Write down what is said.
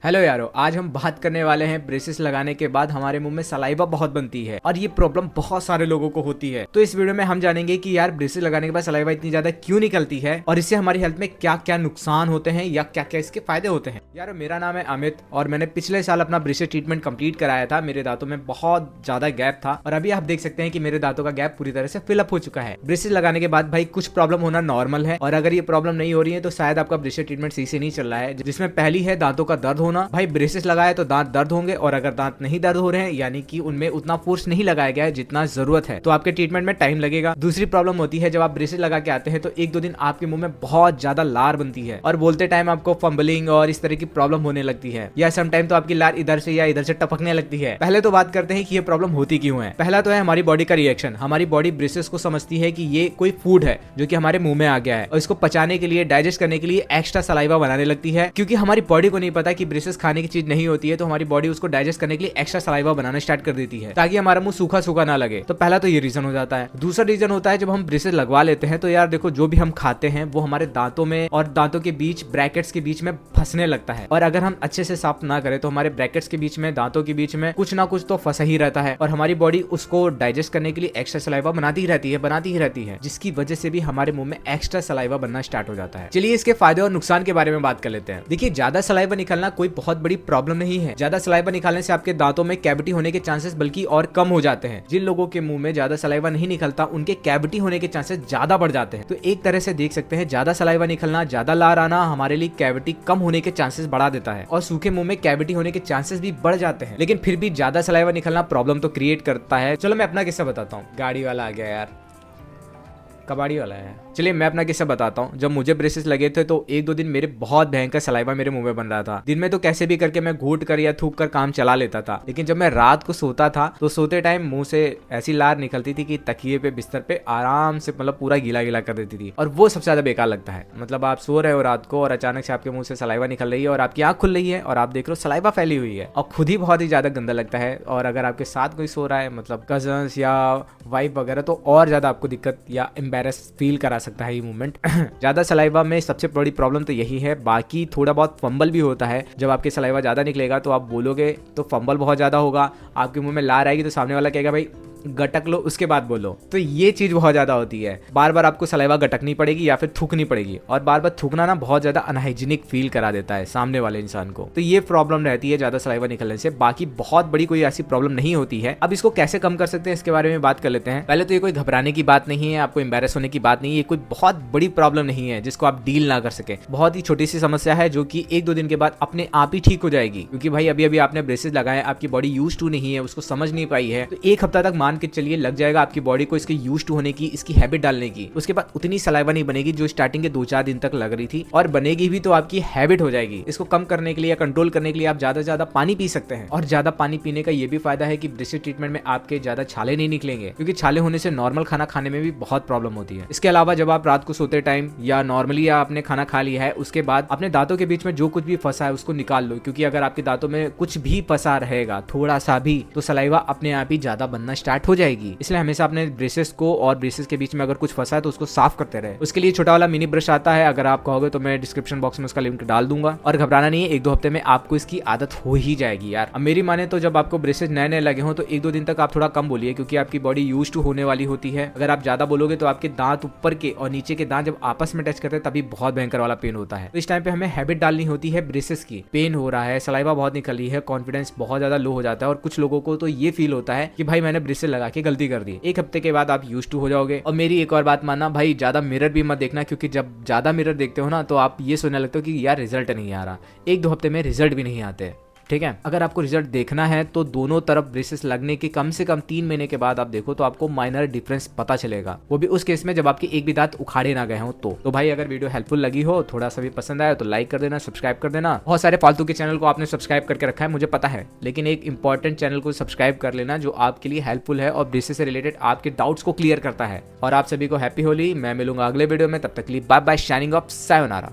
Hello यारो, आज हम बात करने वाले हैं ब्रेसेस लगाने के बाद हमारे मुंह में सलाइवा बहुत बनती है और ये प्रॉब्लम बहुत सारे लोगों को होती है। तो इस वीडियो में हम जानेंगे कि यार ब्रेसेस लगाने के बाद सलाइवा इतनी ज्यादा क्यों निकलती है और इससे हमारी हेल्थ में क्या क्या नुकसान होते हैं या क्या क्या इसके फायदे होते हैं। यार मेरा नाम है अमित और मैंने पिछले साल अपना ब्रेसेस ट्रीटमेंट कंप्लीट कराया था। मेरे दांतों में बहुत ज्यादा गैप था और अभी आप देख सकते हैं कि मेरे दांतों का गैप पूरी तरह से फिलअप हो चुका है। ब्रेसेस लगाने के बाद भाई कुछ प्रॉब्लम होना नॉर्मल है और अगर ये प्रॉब्लम नहीं हो रही है तो शायद आपका ब्रेसेस ट्रीटमेंट सही से नहीं चल रहा है, जिसमें पहली है दांतों का दर्द होना। भाई ब्रेसेस लगाए तो दांत दर्द होंगे और अगर दांत नहीं दर्द हो रहे हैं यानी कि उनमें उतना फोर्स नहीं लगाया गया है जितना जरूरत है तो आपके ट्रीटमेंट में टाइम लगेगा। दूसरी प्रॉब्लम होती है जब आप ब्रेसेस लगा के आते हैं तो एक दो दिन आपके मुंह में बहुत ज्यादा लार बनती है और बोलते टाइम आपको फंबलिंग और इस तरह की प्रॉब्लम होने लगती है या सम टाइम तो आपकी लार इधर से या इधर से टपकने लगती है। पहले तो बात करते हैं कि ये प्रॉब्लम होती क्यों है। पहला तो है हमारी बॉडी का रिएक्शन। हमारी बॉडी ब्रेसेस को समझती है कि ये कोई फूड है जो कि हमारे मुंह में आ गया है और इसको पचाने के लिए, डाइजेस्ट करने के लिए एक्स्ट्रा सलाइवा बनाने लगती है। क्योंकि हमारी बॉडी को नहीं पता कि ब्रेसेस खाने की चीज नहीं होती है तो हमारी बॉडी उसको डाइजेस्ट करने के लिए एक्स्ट्रा सलाइवा बनाना स्टार्ट कर देती है ताकि हमारा मुंह सूखा सूखा ना लगे। तो पहला तो ये रीजन हो जाता है। दूसरा रीजन होता है जब हम ब्रेसेस लगवा लेते हैं तो यार देखो, जो भी हम खाते हैं वो हमारे दांतों में और दांतों के बीच, ब्रैकेट्स के बीच में फंसने लगता है और अगर हम अच्छे से साफ ना करें तो हमारे ब्रैकेट्स के बीच में, दांतों के बीच में कुछ ना कुछ तो फंसा ही रहता है और हमारी बॉडी उसको डाइजेस्ट करने के लिए एक्स्ट्रा सलाइवा बनाती ही रहती है जिसकी वजह से भी हमारे मुंह में एक्स्ट्रा सलाइवा बनना स्टार्ट हो जाता है। चलिए इसके फायदे और नुकसान के बारे में बात कर लेते हैं। देखिए, ज्यादा सलाइवा निकलना कोई बहुत बड़ी प्रॉब्लम नहीं है। ज्यादा सलाइवा निकालने से आपके दांतों में कैविटी होने के चांसेस बल्कि और कम हो जाते हैं। जिन लोगों के मुंह में ज्यादा सलाइवा नहीं निकलता उनके कैविटी होने के चांसेस ज्यादा बढ़ जाते हैं। तो एक तरह से देख सकते हैं ज्यादा सलाइवा निकलना, ज्यादा लार आना हमारे लिए कैविटी कम होने के चांसेस बढ़ा देता है और सूखे मुंह में कैविटी होने के चांसेस भी बढ़ जाते हैं। लेकिन फिर भी ज्यादा सलाइवा निकलना प्रॉब्लम तो क्रिएट करता है। चलो मैं अपना किस्सा बताता हूँ। गाड़ी वाला आ गया यार, कबाड़ी वाला है। चलिए मैं अपना किस्सा बताता हूँ। जब मुझे ब्रेसेस लगे थे तो एक दो दिन मेरे बहुत भयंकर सलाइवा मेरे मुंह में बन रहा था। दिन में तो कैसे भी करके मैं घूट कर या थूक कर काम चला लेता था, लेकिन जब मैं रात को सोता था तो सोते टाइम मुंह से ऐसी लार निकलती थी कि तकिए पे, बिस्तर पे आराम से मतलब पूरा गीला गीला कर देती थी और वो सबसे ज्यादा बेकार लगता है। मतलब आप सो रहे हो रात को और अचानक से आपके मुंह से सलाइवा निकल रही है और आपकी आंख खुल रही है और आप देख रहे हो सलाइवा फैली हुई है और खुद ही बहुत ही ज्यादा गंदा लगता है। और अगर आपके साथ कोई सो रहा है, मतलब कजन्स या वाइफ वगैरह, तो और ज्यादा आपको दिक्कत या एम्बेरस फील करा सकता है ये मूवमेंट। ज्यादा सलाइवा में सबसे बड़ी प्रॉब्लम तो यही है। बाकी थोड़ा बहुत फंबल भी होता है। जब आपके सलाइवा ज्यादा निकलेगा तो आप बोलोगे तो फंबल बहुत ज्यादा होगा, आपके मुंह में लार आएगी तो सामने वाला कहेगा भाई गटक लो, उसके बाद बोलो। तो ये चीज बहुत ज्यादा होती है। बार बार आपको सलाइवा गटकनी पड़ेगी या फिर थूकनी पड़ेगी और बार बार थूकना ना बहुत ज्यादा अनहाइजीनिक फील करा देता है सामने वाले इंसान को। तो ये प्रॉब्लम रहती है ज्यादा सलाइवा निकलने से। बाकी बहुत बड़ी कोई ऐसी प्रॉब्लम नहीं होती है। अब इसको कैसे कम कर सकते हैं इसके बारे में बात कर लेते हैं। पहले तो ये कोई घबराने की बात नहीं है, आपको एम्बेरस होने की बात नहीं है। ये कोई बहुत बड़ी प्रॉब्लम नहीं है जिसको आप डील ना कर सके। बहुत ही छोटी सी समस्या है जो कि एक दो दिन के बाद अपने आप ही ठीक हो जाएगी। क्योंकि भाई अभी अभी आपने ब्रेसेस लगाए, आपकी बॉडी यूज टू नहीं है, उसको समझ नहीं पाई है। तो एक हफ्ता तक मान के चलिए लग जाएगा आपकी बॉडी को इसके यूज टू होने की, इसकी हैबिट डालने की। उसके बाद उतनी सलाइवा नहीं बनेगी जो स्टार्टिंग के 2-4 दिन तक लग रही थी, और बनेगी भी तो आपकी हैबिट हो जाएगी। इसको कम करने के लिए या कंट्रोल करने के लिए आप ज्यादा से ज्यादा पानी पी सकते हैं। और ज्यादा पानी पीने का ये भी फायदा है कि ब्रेसेस ट्रीटमेंट में आपके ज्यादा छाले नहीं निकलेंगे, क्योंकि छाले होने से नॉर्मल खाना खाने में भी बहुत प्रॉब्लम होती है। इसके अलावा जब आप रात को सोते टाइम या नॉर्मली आपने खाना खा लिया है उसके बाद अपने दांतों के बीच में जो कुछ भी फंसा है उसको निकाल लो। क्योंकि अगर आपके दांतों में कुछ भी फंसा रहेगा थोड़ा सा भी तो सलाइवा अपने आप ही ज्यादा बनना स्टार्ट हो जाएगी। इसलिए हमेशा अपने ब्रेसेस को और ब्रेसेस के बीच में अगर कुछ फंसा है तो उसको साफ करते रहे। उसके लिए छोटा वाला मिनी ब्रश आता है, अगर आप कहोगे तो मैं डिस्क्रिप्शन बॉक्स में उसका लिंक डाल दूंगा। और घबराना नहीं है, 1-2 हफ्ते में आपको इसकी आदत हो ही जाएगी यार। अब मेरी माने तो जब आपको ब्रेसेस नए नए लगे हो तो 1-2 दिन तक आप थोड़ा कम बोलिए, क्योंकि आपकी बॉडी यूज टू होने वाली होती है। अगर आप ज्यादा बोलोगे तो आपके दांत ऊपर के और नीचे के दांत जब आपस में टच करते हैं तभी बहुत भयंकर वाला पेन होता है। तो इस टाइम पे हमें हैबिट डालनी होती है ब्रेसेस की। पेन हो रहा है, सलाइवा बहुत निकल रही है, कॉन्फिडेंस बहुत ज्यादा लो हो जाता है और कुछ लोगों को तो ये फील होता है कि भाई मैंने ब्रेसेस लगा के गलती कर दी। 1 हफ्ते के बाद आप यूज टू हो जाओगे। और मेरी एक और बात मानना भाई, ज्यादा मिरर भी मत देखना, क्योंकि जब ज्यादा मिरर देखते हो ना तो आप ये सोचने लगते हो कि यार रिजल्ट नहीं आ रहा। 1-2 हफ्ते में रिजल्ट भी नहीं आते, ठीक है। अगर आपको रिजल्ट देखना है तो दोनों तरफ ब्रेसेस लगने के कम से कम 3 महीने के बाद आप देखो तो आपको माइनर डिफरेंस पता चलेगा। वो भी उस केस में जब आपके एक भी दांत उखाड़े ना गए हो। तो भाई अगर वीडियो हेल्पफुल लगी हो, थोड़ा सा भी पसंद आया तो लाइक कर देना, सब्सक्राइब कर देना। बहुत सारे फालतू के चैनल को आपने सब्सक्राइब करके रखा है मुझे पता है, लेकिन एक इंपॉर्टेंट चैनल को सब्सक्राइब कर लेना जो आपके लिए हेल्पफुल है और ब्रेसेस से रिलेटेड आपके डाउट्स को क्लियर करता है। और आप सभी को हैप्पी होली। मैं मिलूंगा अगले वीडियो में, तब तक के लिए bye bye, shining off, sayonara.